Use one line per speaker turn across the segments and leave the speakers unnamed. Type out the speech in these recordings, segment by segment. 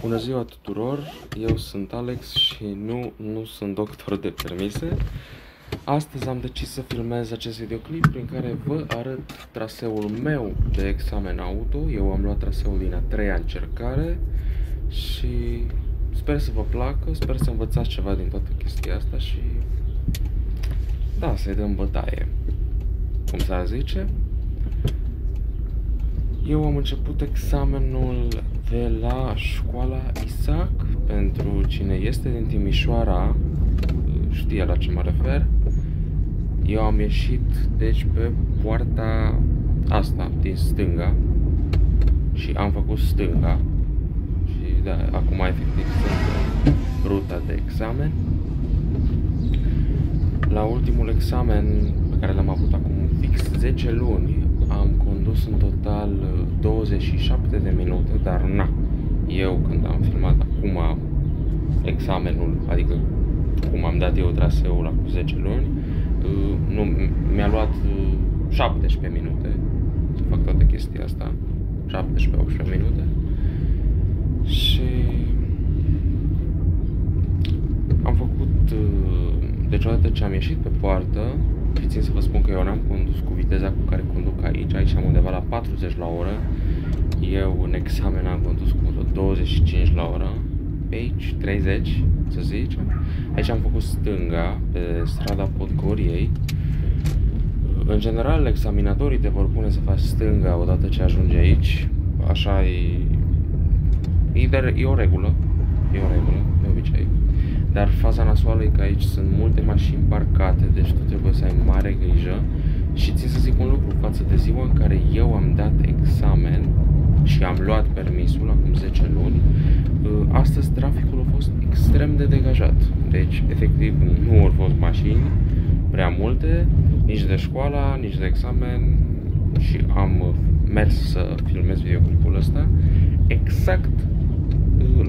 Bună ziua tuturor, eu sunt Alex și nu sunt doctor de permise. Astăzi am decis să filmez acest videoclip prin care vă arăt traseul meu de examen auto. Eu am luat traseul din a treia încercare și sper să vă placă, sper să învățați ceva din toată chestia asta și da, să-i dăm bătaie, cum s-ar zice. Eu am început examenul de la școala Isaac. Pentru cine este din Timișoara știe la ce mă refer. Eu am ieșit deci pe poarta asta din stânga și am făcut stânga și da, acum efectiv sunt pe ruta de examen. La ultimul examen pe care l-am avut acum fix 10 luni am condus în total 27 de minute, dar na, eu când am filmat acum examenul, adică cum am dat eu traseul acum 10 luni, nu, mi-a luat 17 minute să fac toată chestia asta, 17-18 minute și am făcut, deci odată ce am ieșit pe poartă, și țin să vă spun că eu n-am condus cu viteza cu care conduc aici am undeva la 40 la oră, eu în examen am condus cu 25 la oră, pe aici 30 să zicem. Aici am făcut stânga pe strada Podgoriei. În general examinatorii te vor pune să faci stânga odată ce ajungi aici, așa e o regulă, de obicei. Dar faza nasoală e că aici sunt multe mașini parcate, deci tu trebuie să ai mare grijă. Și țin să zic un lucru, față de ziua în care eu am dat examen și am luat permisul acum 10 luni, astăzi traficul a fost extrem de degajat. Deci, efectiv, nu au fost mașini prea multe, nici de școala, nici de examen, și am mers să filmez videoclipul ăsta exact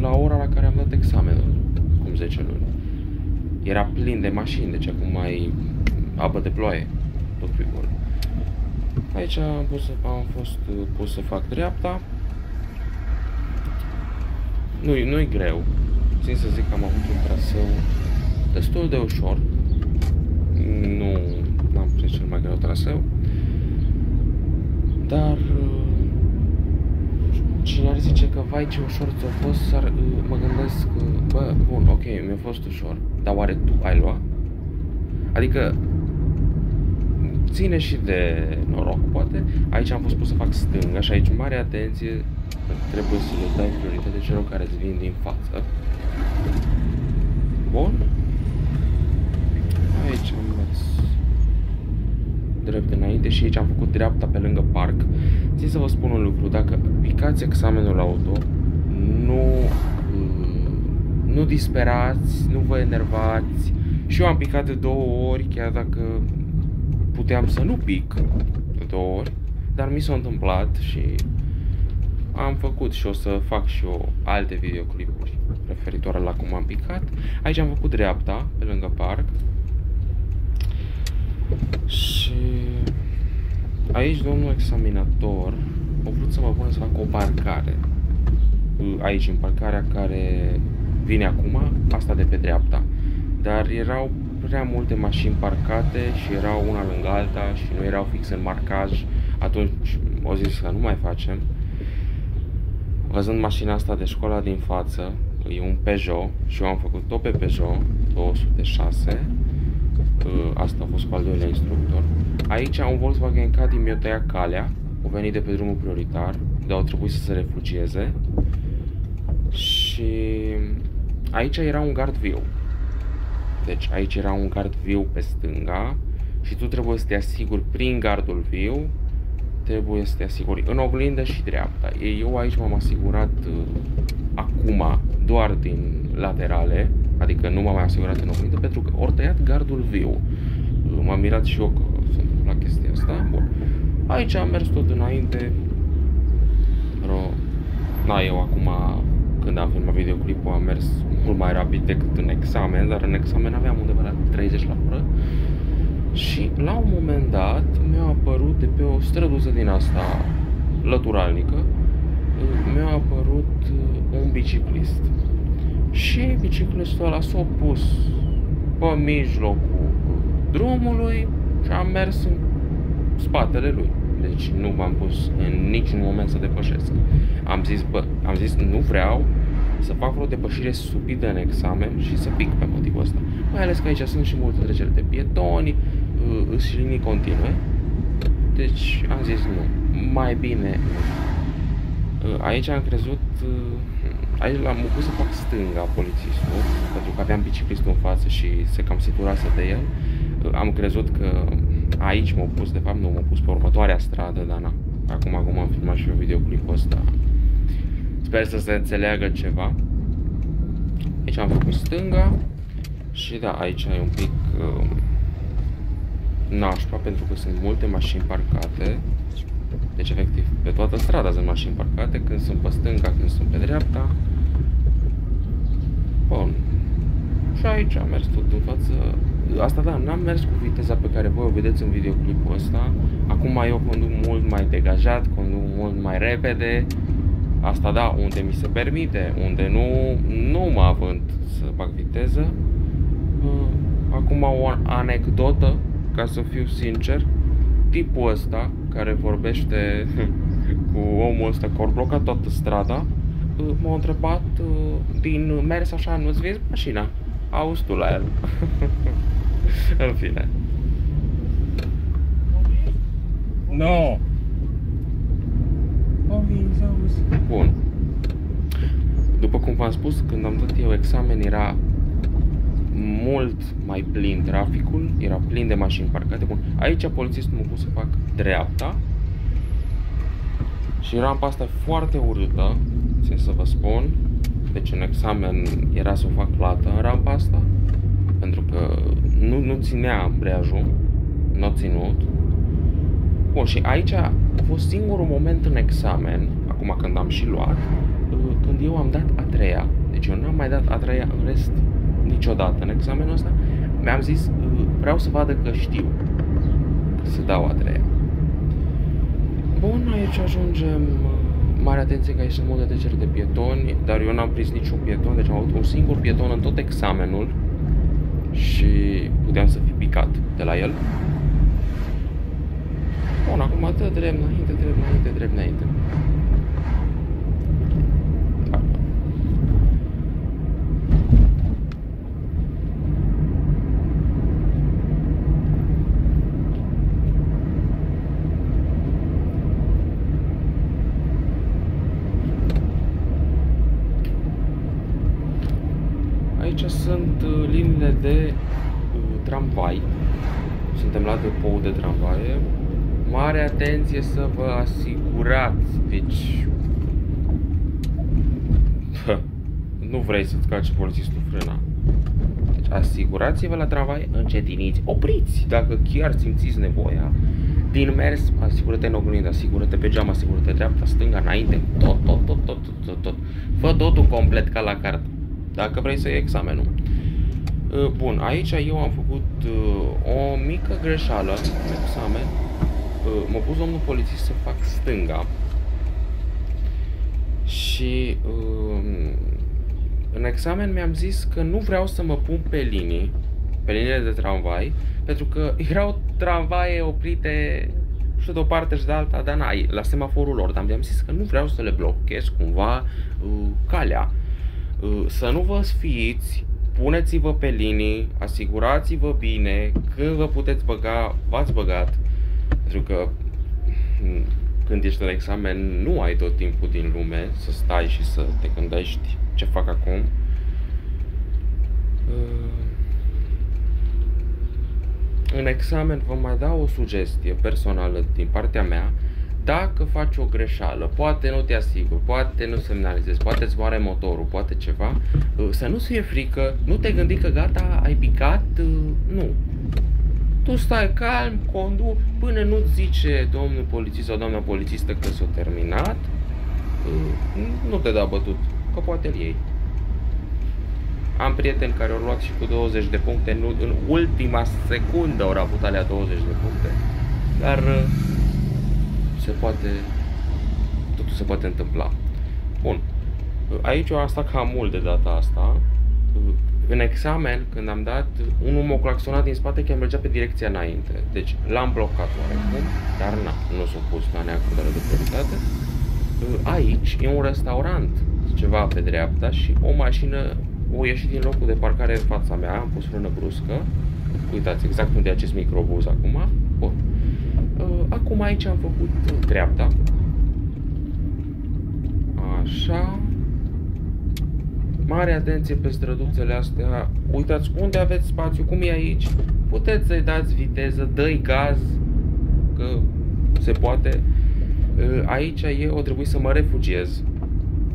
la ora la care am dat examenul, acum 10 luni. Era plin de mașini, deci acum mai apă de ploaie, tot pe gol. Aici am fost pus să fac dreapta. Nu-i greu. Țin să zic că am avut un traseu destul de ușor. Nu am prins cel mai greu traseu. Dar cine ar zice că vai ce ușor ți-a fost, mă gândesc că, bă, bun, ok, mi-a fost ușor, dar oare tu ai luat? Adică ține și de noroc, poate. Aici am fost pus să fac stânga și aici mare atenție, trebuie să le dai prioritate celor care îți vin din față. Bun. Aici am mers drept înainte și aici am făcut dreapta pe lângă parc. Țin să vă spun un lucru, dacă picați examenul auto, nu disperați, nu vă enervați. Și eu am picat de 2 ori, chiar dacă puteam să nu pic de 2 ori, dar mi s-a întâmplat și am făcut și o să fac și eu alte videoclipuri referitoare la cum am picat. Aici am făcut dreapta pe lângă parc și aici domnul examinator a vrut să mă pună să fac o parcare. Aici, în parcarea care vine acum, asta de pe dreapta. Dar erau prea multe mașini parcate și erau una lângă alta și nu erau fix în marcaj. Atunci au zis că nu mai facem. Văzând mașina asta de școala din față, e un Peugeot și eu am făcut tot pe Peugeot 206. Asta a fost cu al doilea instructor. Aici un Volkswagen Caddy mi-a tăiat calea, a venit de pe drumul prioritar, dar au trebuit să se refugieze. Și aici era un gard viu. Deci aici era un gard viu pe stânga și tu trebuie să te asiguri prin gardul viu, trebuie să te asiguri în oglindă și dreapta. Eu aici m-am asigurat acum doar din laterale, adică nu m-am mai asigurat în oglindă pentru că ori tăiat gardul viu. M-am mirat și eu că se întâmpla chestia asta. Bun. Aici am mers tot înainte. Eu acum, când am filmat videoclipul, am mers mult mai rapid decât în examen, dar în examen aveam undeva la 30 la oră. Și la un moment dat mi-a apărut de pe o străduță din asta lăturalnică, mi-a apărut un biciclist. Și biciclistul ăla s-a pus pe mijlocul drumului și am mers în spatele lui. Deci nu m-am pus în niciun moment să depășesc. Am zis nu vreau să fac vreo depășire stupidă în examen și să pic pe motivul ăsta. Mai ales că aici sunt și multe treceri de pietoni, și linii continue. Deci am zis nu, mai bine nu. Aici am crezut, aici l-am pus să fac stânga polițistul, pentru că aveam biciclistul în față și se cam siturase de el. Am crezut că aici m-au pus, de fapt nu, m-au pus pe următoarea stradă, dar na. Acum am filmat și eu videoclipul ăsta. Sper să se înțeleagă ceva. Aici am făcut stânga și da, aici e un pic nașpa, pentru că sunt multe mașini parcate. Deci, efectiv, pe toată strada sunt mașini parcate, când sunt pe stânga, când sunt pe dreapta. Bun. Și aici am mers tot în față. Asta da, n-am mers cu viteza pe care voi o vedeți în videoclipul ăsta. Acum eu conduc mult mai degajat, conduc mult mai repede. Asta da, unde mi se permite, unde nu mă avânt să fac viteză. Acum o anecdotă, ca să fiu sincer. Tipul ăsta care vorbește cu omul ăsta care a blocat toată strada, m-a întrebat din mers așa, nu-ți vezi mașina? Auzi tu la el. În fine.
No.
Bun. După cum v-am spus, când am dat eu examen era mult mai plin traficul, era plin de mașini parcate. Bun. Aici polițistul m-a pus să fac dreapta și rampa asta foarte urâtă, țin să vă spun. Deci în examen era să o fac lată în rampa asta, pentru că nu ținea ambreiajul, nu a ținut. Bun, și aici a fost singurul moment în examen, acum când am și luat, când eu am dat a treia. Deci eu n-am mai dat a treia în rest niciodată în examenul ăsta. Mi-am zis, vreau să vadă că știu să dau a treia. Bun, aici ajungem. Mare atenție că aici sunt multe treceri de pietoni, dar eu n-am prins niciun pieton, deci am avut un singur pieton în tot examenul și puteam să fi picat de la el. Bun, acum dă drept înainte, drept înainte, drept înainte. Aici sunt liniile de tramvai. Suntem la depou de tramvaie. Mare atenție să vă asigurați. Deci nu vrei să-ți calci polițistul frâna. Deci asigurați-vă la tramvai, încetiniți, opriți dacă chiar simțiți nevoia. Din mers, asigură-te în oglindă, asigură-te pe geam, asigură-te dreapta, stânga, înainte, tot. Fă totul complet ca la carte, dacă vrei să iei examenul. Bun, aici eu am făcut o mică greșeală în examen. M-a pus domnul polițist să fac stânga și în examen mi-am zis că nu vreau să mă pun pe liniile de tramvai, pentru că erau tramvaie oprite și de o parte și de alta, dar n-ai, la semaforul lor, dar mi-am zis că nu vreau să le blochez cumva calea. Să nu vă sfiiți, puneți-vă pe linii, asigurați-vă bine, când vă puteți băga, v-ați băgat, pentru că când ești la examen nu ai tot timpul din lume să stai și să te gândești ce fac acum. În examen vă mai dau o sugestie personală din partea mea. Dacă faci o greșeală, poate nu te asiguri, poate nu semnalizezi, poate îți moare motorul, poate ceva, să nu-ți fie frică, nu te gândi că gata, ai picat, nu. Tu stai calm, conduci, până nu-ți zice domnul polițist sau doamna polițistă că s-a terminat, nu te da bătut, că poate îl iei. Am prieteni care au luat și cu 20 de puncte, în ultima secundă au avut alea 20 de puncte, dar totul se poate întâmpla. Bun, aici eu am stat cam mult de data asta. În examen, când am dat, unul m-a claxonat din spate că mergea pe direcția înainte. Deci l-am blocat oarecum, dar nu s-a pus la neacordare de prioritate. Aici e un restaurant, ceva pe dreapta, și o mașină o ieșit din locul de parcare în fața mea, am pus frână bruscă. Uitați exact unde e acest microbuz acum. Bun. Acum aici am făcut dreapta. Așa. Mare atenție pe străduțele astea. Uitați unde aveți spațiu, cum e aici. Puteți să-i dați viteză, dă-i gaz, că se poate. Aici o trebuie să mă refugiez.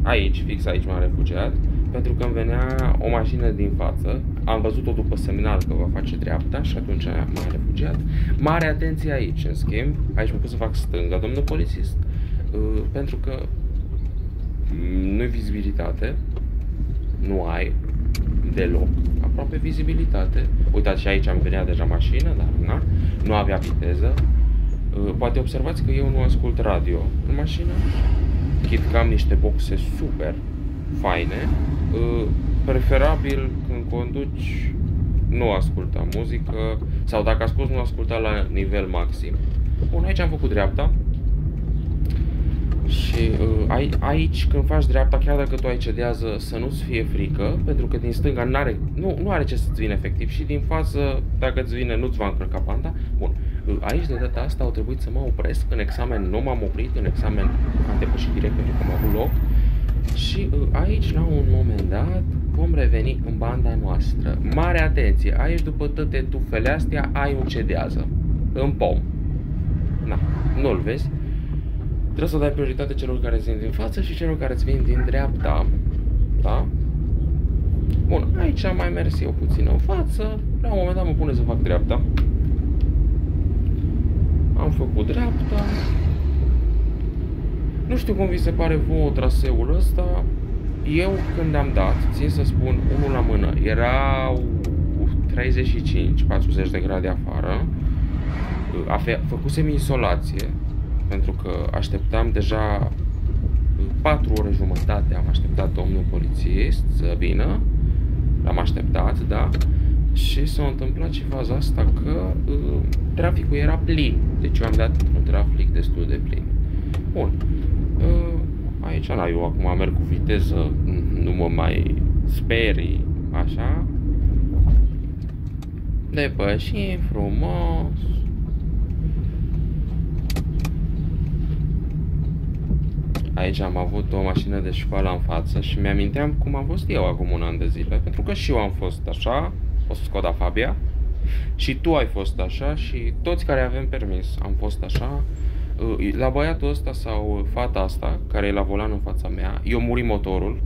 Aici, fix aici m-am refugiat, pentru că îmi venea o mașină din față. Am văzut-o după semnal că va face dreapta și atunci m-am refugiat. Mare atenție aici, în schimb. Aici mă pot să fac stânga, domnul polițist, pentru că nu-i vizibilitate. Nu ai deloc aproape vizibilitate. Uitați, și aici am venea deja mașină, dar nu avea viteză. Poate observați că eu nu ascult radio în mașină. Chit că am niște boxe super faine. Preferabil când conduci nu asculta muzică, sau dacă ascult, nu asculta la nivel maxim. Bun, aici am făcut dreapta. Și aici, când faci dreapta, chiar dacă tu ai cedează, să nu-ți fie frică, pentru că din stânga nu are ce să-ți vină efectiv, și din față, dacă îți vine, nu-ți va încărca panta. Bun, aici de data asta au trebuit să mă opresc. În examen nu m-am oprit, în examen am depășit direct pentru că am avut loc. Și aici, la un moment dat, vom reveni în banda noastră. Mare atenție, aici după toate tufele astea ai un cedează în pom. Na, nu-l vezi? Trebuie să dai prioritate celor care îți vin din față și celor care îți vin din dreapta. Da? Bun, aici am mai mers eu puțin în față. La un moment dat mă pune să fac dreapta. Am făcut dreapta. Nu știu cum vi se pare vouă traseul ăsta. Eu când am dat, țin să spun, unul la mână, erau 35-40 de grade afară. Făcusem izolație, pentru că așteptam deja 4 ore jumătate, am așteptat domnul polițist să vină. L-am așteptat, da? Și s-a întâmplat și faza asta că traficul era plin. Deci eu am dat un trafic destul de plin. Bun. Aici, eu acum merg cu viteză, nu mă mai sperii, așa. Depășim frumos. Aici am avut o mașină de școală în față și mi-aminteam cum am fost eu acum un an de zile. Pentru că și eu am fost așa, o Skoda Fabia, și tu ai fost așa, și toți care avem permis am fost așa. La băiatul ăsta sau fata asta, care e la volan în fața mea, eu muri motorul.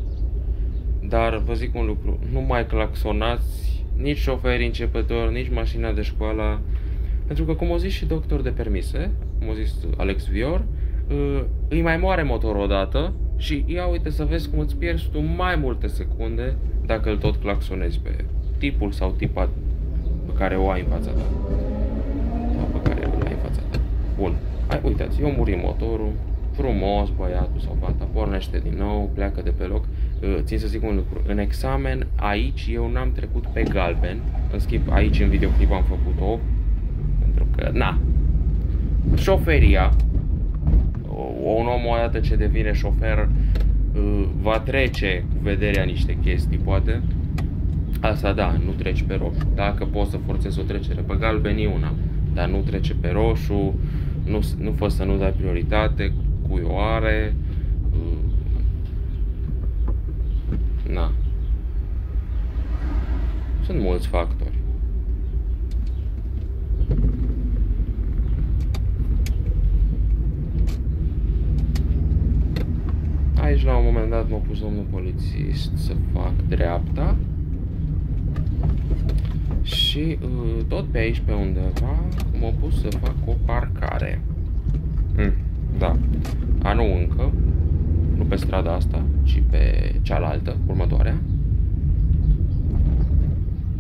Dar vă zic un lucru, nu mai claxonați nici șoferii începători, nici mașina de școală. Pentru că, cum o zis și doctor de permise, cum o zis Alex Vior, îi mai moare motorul odată și ia uite să vezi cum îți pierzi tu mai multe secunde dacă îl tot claxonezi pe tipul sau tipa pe care o ai în fața ta. Sau pe care îl ai în fața ta. Bun. Uitați, eu muri motorul, frumos, băiatul sau fata pornește din nou, pleacă de pe loc. Țin să zic un lucru, în examen aici eu n-am trecut pe galben, în schimb aici în videoclip am făcut-o, pentru că, șoferia, un om odată ce devine șofer va trece cu vederea niște chestii, poate. Asta da, nu treci pe roșu. Dacă poți să forțezi o trecere pe galben e una, dar nu trece pe roșu, nu fă să nu dai prioritate, cui o are. Na. Sunt mulți factori. Aici la un moment dat m-a pus domnul polițist să fac dreapta. Și tot pe aici, pe undeva, m-a pus să fac o parcare. Da. Nu încă. Nu pe strada asta, ci pe cealaltă, următoarea.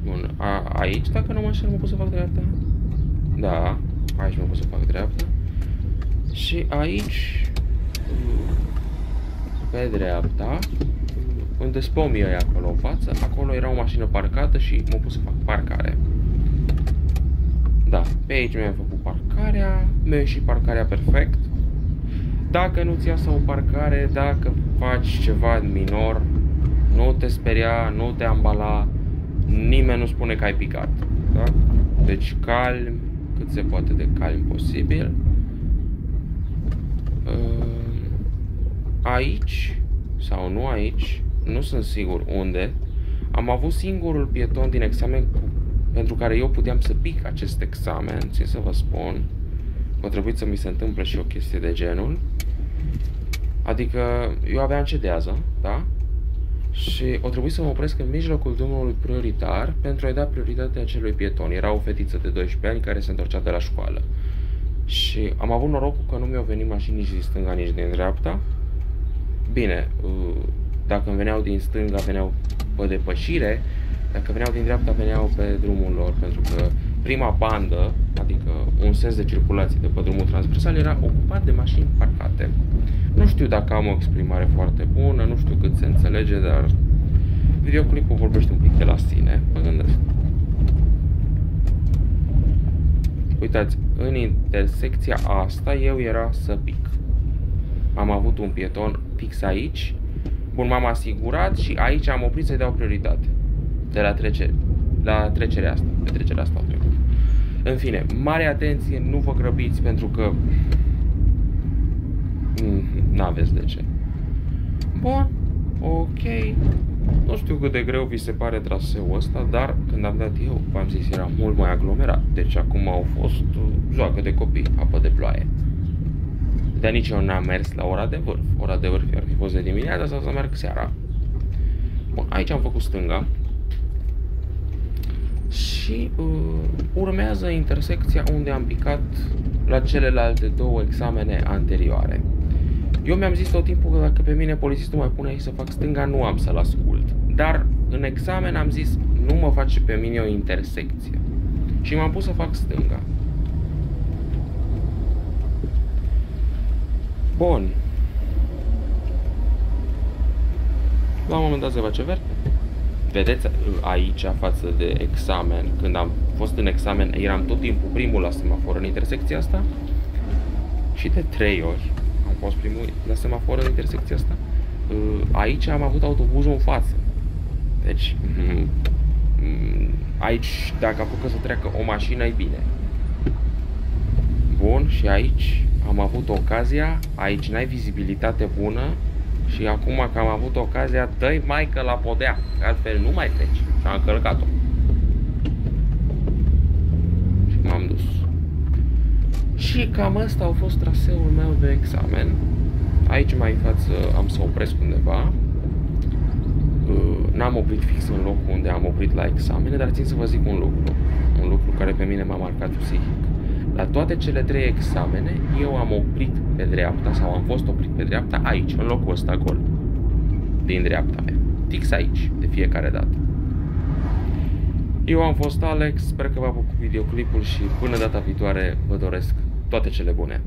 Bun. Aici, dacă nu mă înșel, m-a pus să fac dreapta. Da. Aici m-a pus să fac dreapta. Și aici, pe dreapta, unde spomii ăia acolo în față, acolo era o mașină parcată și m-am pus să fac parcare. Da, pe aici mi-am făcut parcarea, mi-a ieșit parcarea perfect. Dacă nu-ți iasă o parcare, dacă faci ceva minor, nu te speria, nu te ambala, nimeni nu spune că ai picat. Da? Deci calm, cât se poate de calm posibil. Aici, sau nu aici, nu sunt sigur unde, am avut singurul pieton din examen pentru care eu puteam să pic acest examen, țin să vă spun. A trebuit să mi se întâmple și o chestie de genul. Adică eu aveam cedează, da? Și o trebuit să mă opresc în mijlocul drumului prioritar pentru a-i da prioritatea acelui pieton. Era o fetiță de 12 ani care se întorcea de la școală. Și am avut norocul că nu mi-au venit mașini nici din stânga, nici din dreapta. Bine, dacă îmi veneau din stânga, veneau pe depășire. Dacă veneau din dreapta, veneau pe drumul lor, pentru că prima bandă, adică un sens de circulație de pe drumul transversal, era ocupat de mașini parcate. Nu știu dacă am o exprimare foarte bună, nu știu cât se înțelege, dar videoclipul vorbește un pic de la sine, mă gândesc. Uitați, în intersecția asta eu era să pic. Am avut un pieton fix aici. Bun, m-am asigurat și aici am oprit să-i dau prioritate. De la trecerea asta. Pe trecerea asta au trecut. În fine, mare atenție, nu vă grăbiți pentru că n-aveți de ce. Bun, ok. Nu știu cât de greu vi se pare traseul ăsta, dar când am dat eu, v-am zis, era mult mai aglomerat. Deci acum au fost joacă de copii, apă de ploaie. Dar nici eu n-am mers la ora de vârf. Ora de vârf ar fi fost de dimineața sau să merg seara. Bun, aici am făcut stânga. Și urmează intersecția unde am picat la celelalte două examene anterioare. Eu mi-am zis tot timpul că dacă pe mine polițistul mai pune aici să fac stânga, nu am să-l ascult. Dar în examen am zis, nu mă face pe mine o intersecție. Și m-am pus să fac stânga. Bun. La un moment dat se face verde. Vedeți aici, față de examen, când am fost în examen, eram tot timpul primul la semafor în intersecția asta. Și de 3 ori am fost primul la semafor în intersecția asta. Aici am avut autobuzul în față. Deci, aici, dacă apucă să treacă o mașină, e bine. Bun, și aici am avut ocazia, aici n-ai vizibilitate bună. Și acum că am avut ocazia, dă-i maică la podea, că altfel nu mai treci. Și am călcat-o. Și m-am dus. Și cam ăsta a fost traseul meu de examen. Aici mai în față am să opresc undeva. N-am oprit fix în locul unde am oprit la examene, dar țin să vă zic un lucru. Un lucru care pe mine m-a marcat psihic. La toate cele 3 examene, eu am oprit pe dreapta, sau am fost oprit pe dreapta, aici, în locul ăsta gol. Din dreapta mea. Fix aici, de fiecare dată. Eu am fost Alex, sper că v-a plăcut videoclipul și până data viitoare vă doresc toate cele bune.